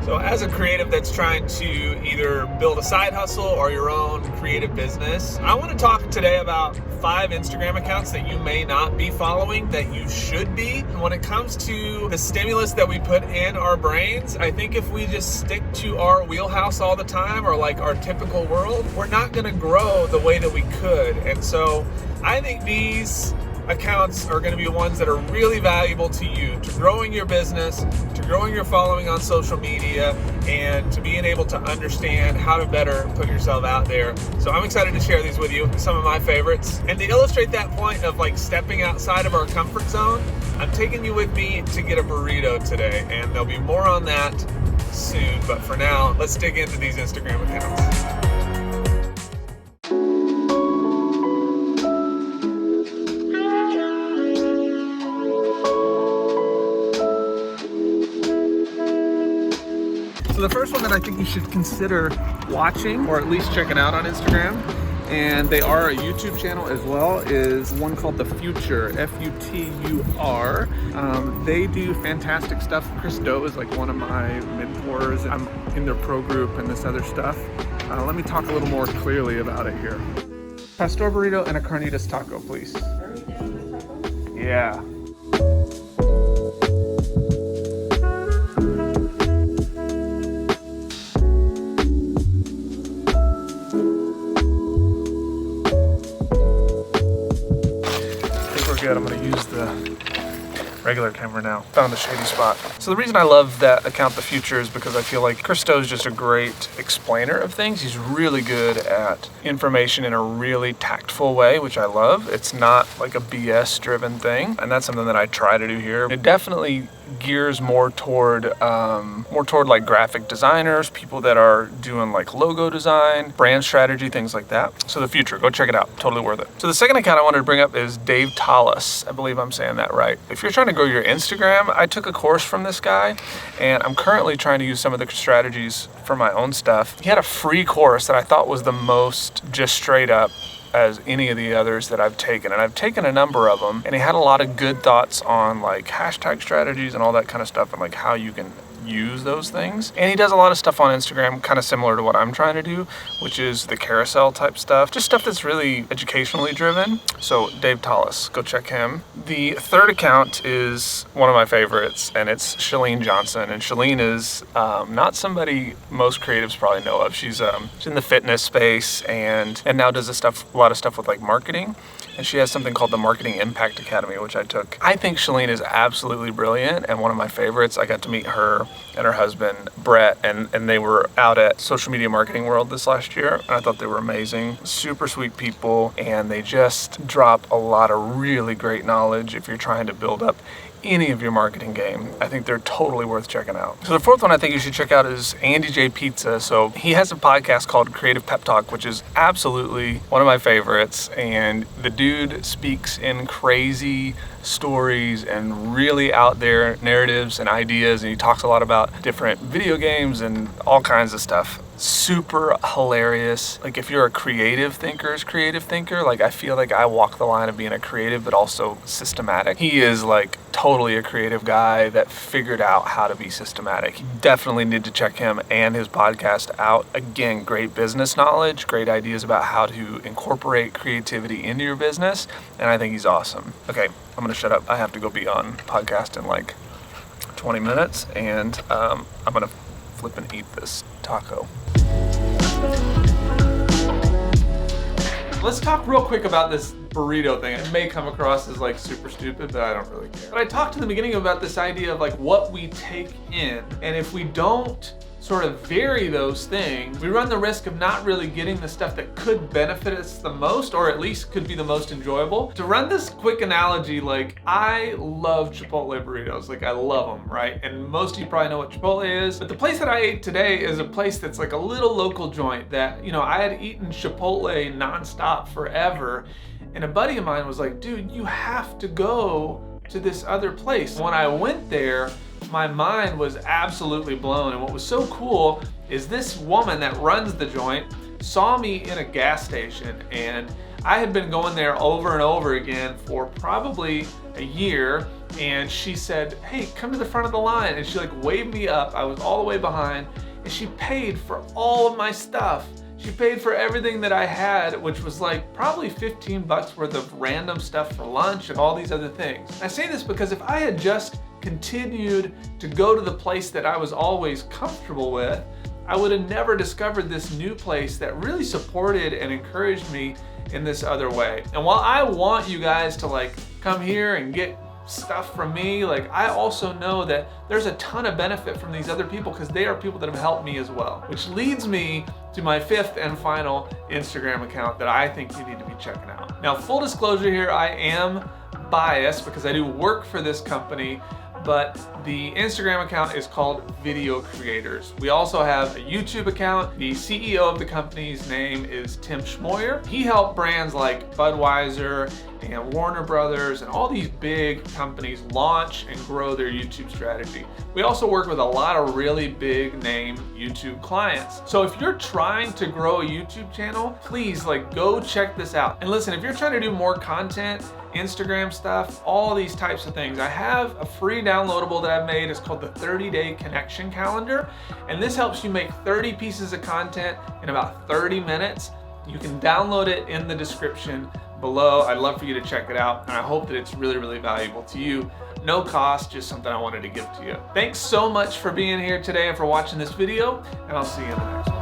So as a creative that's trying to either build a side hustle or your own creative business, I want to talk today about 5 Instagram accounts that you may not be following that you should be. And when it comes to the stimulus that we put in our brains, I think if we just stick to our wheelhouse all the time, or like our typical world, we're not going to grow the way that we could. And so I think these accounts are going to be ones that are really valuable to you, to growing your business, to growing your following on social media, and to being able to understand how to better put yourself out there. So I'm excited to share these with you, some of my favorites. And to illustrate that point of like stepping outside of our comfort zone, I'm taking you with me to get a burrito today, and there'll be more on that soon. But for now, let's dig into these Instagram accounts. So the first one that I think you should consider watching, or at least checking out on Instagram, and they are a YouTube channel as well, is one called The Future, F-U-T-U-R. They do fantastic stuff. Chris Do is like one of my mentors. I'm in their pro group and this other stuff. Let me talk a little more clearly about it here. Pastor burrito and a carnitas taco, please. Yeah. Good. I'm going to use the regular camera now. Found the Shady Spot. So the reason I love that account, The Future, is because I feel like Chris Do is just a great explainer of things. He's really good at information in a really tactful way, which I love. It's not like a BS driven thing, and that's something that I try to do here. It definitely gears more toward like graphic designers, people that are doing like logo design, brand strategy, things like that. So The Future, go check it out, totally worth it. So the second account I wanted to bring up is Dave Tallis. I believe I'm saying that right. If you're trying to grow your Instagram, I took a course from this guy, and I'm currently trying to use some of the strategies for my own stuff. He had a free course that I thought was the most just straight up as any of the others that I've taken, and I've taken a number of them, and he had a lot of good thoughts on like hashtag strategies and all that kind of stuff, and like how you can use those things. And he does a lot of stuff on Instagram kind of similar to what I'm trying to do, which is the carousel type stuff, just stuff that's really educationally driven. So Dave Tallis, go check him. The third account is one of my favorites, and it's Chalene Johnson. And Chalene is not somebody most creatives probably know of. She's in the fitness space and now does a lot of stuff with like marketing. And she has something called the Marketing Impact Academy, which I took. I think Chalene is absolutely brilliant and one of my favorites. I got to meet her and her husband, Brett, and they were out at Social Media Marketing World this last year. And I thought they were amazing, super sweet people, and they just drop a lot of really great knowledge if you're trying to build up any of your marketing game. I think they're totally worth checking out. So the fourth one I think you should check out is Andy J. Pizza. So he has a podcast called Creative Pep Talk, which is absolutely one of my favorites. And the dude speaks in crazy stories and really out there narratives and ideas. And he talks a lot about different video games and all kinds of stuff. Super hilarious. Like if you're a creative thinker, like I feel like I walk the line of being a creative but also systematic. He is like totally a creative guy that figured out how to be systematic. You definitely need to check him and his podcast out. Again, great business knowledge, great ideas about how to incorporate creativity into your business, and I think he's awesome. Okay, I'm gonna shut up. I have to go be on podcast in like 20 minutes, and I'm gonna flip and eat this taco. Let's talk real quick about this burrito thing. It may come across as like super stupid, but I don't really care. But I talked in the beginning about this idea of like what we take in, and if we don't sort of vary those things, we run the risk of not really getting the stuff that could benefit us the most, or at least could be the most enjoyable. To run this quick analogy, like I love Chipotle burritos, like I love them, right? And most of you probably know what Chipotle is, but the place that I ate today is a place that's like a little local joint that, you know, I had eaten Chipotle nonstop forever, and a buddy of mine was like, dude, you have to go to this other place. When I went there, my mind was absolutely blown. And what was so cool is this woman that runs the joint saw me in a gas station, and I had been going there over and over again for probably a year, and she said, hey, come to the front of the line. And she like waved me up. I was all the way behind, and she paid for all of my stuff. She paid for everything that I had, which was like probably 15 bucks worth of random stuff for lunch and all these other things. I say this because if I had just continued to go to the place that I was always comfortable with, I would have never discovered this new place that really supported and encouraged me in this other way. And while I want you guys to like come here and get stuff from me, like I also know that there's a ton of benefit from these other people because they are people that have helped me as well. Which leads me to my fifth and final Instagram account that I think you need to be checking out. Now, full disclosure here, I am biased because I do work for this company, but the Instagram account is called Video Creators. We also have a YouTube account. The CEO of the company's name is Tim Schmoyer. He helped brands like Budweiser and Warner Brothers and all these big companies launch and grow their YouTube strategy. We also work with a lot of really big name YouTube clients. So if you're trying to grow a YouTube channel, please like go check this out. And listen, if you're trying to do more content, Instagram stuff, all these types of things, I have a free downloadable that I've made. It's called the 30-Day Connection Calendar. And this helps you make 30 pieces of content in about 30 minutes. You can download it in the description below. I'd love for you to check it out. And I hope that it's really, really valuable to you. No cost, just something I wanted to give to you. Thanks so much for being here today and for watching this video. And I'll see you in the next one.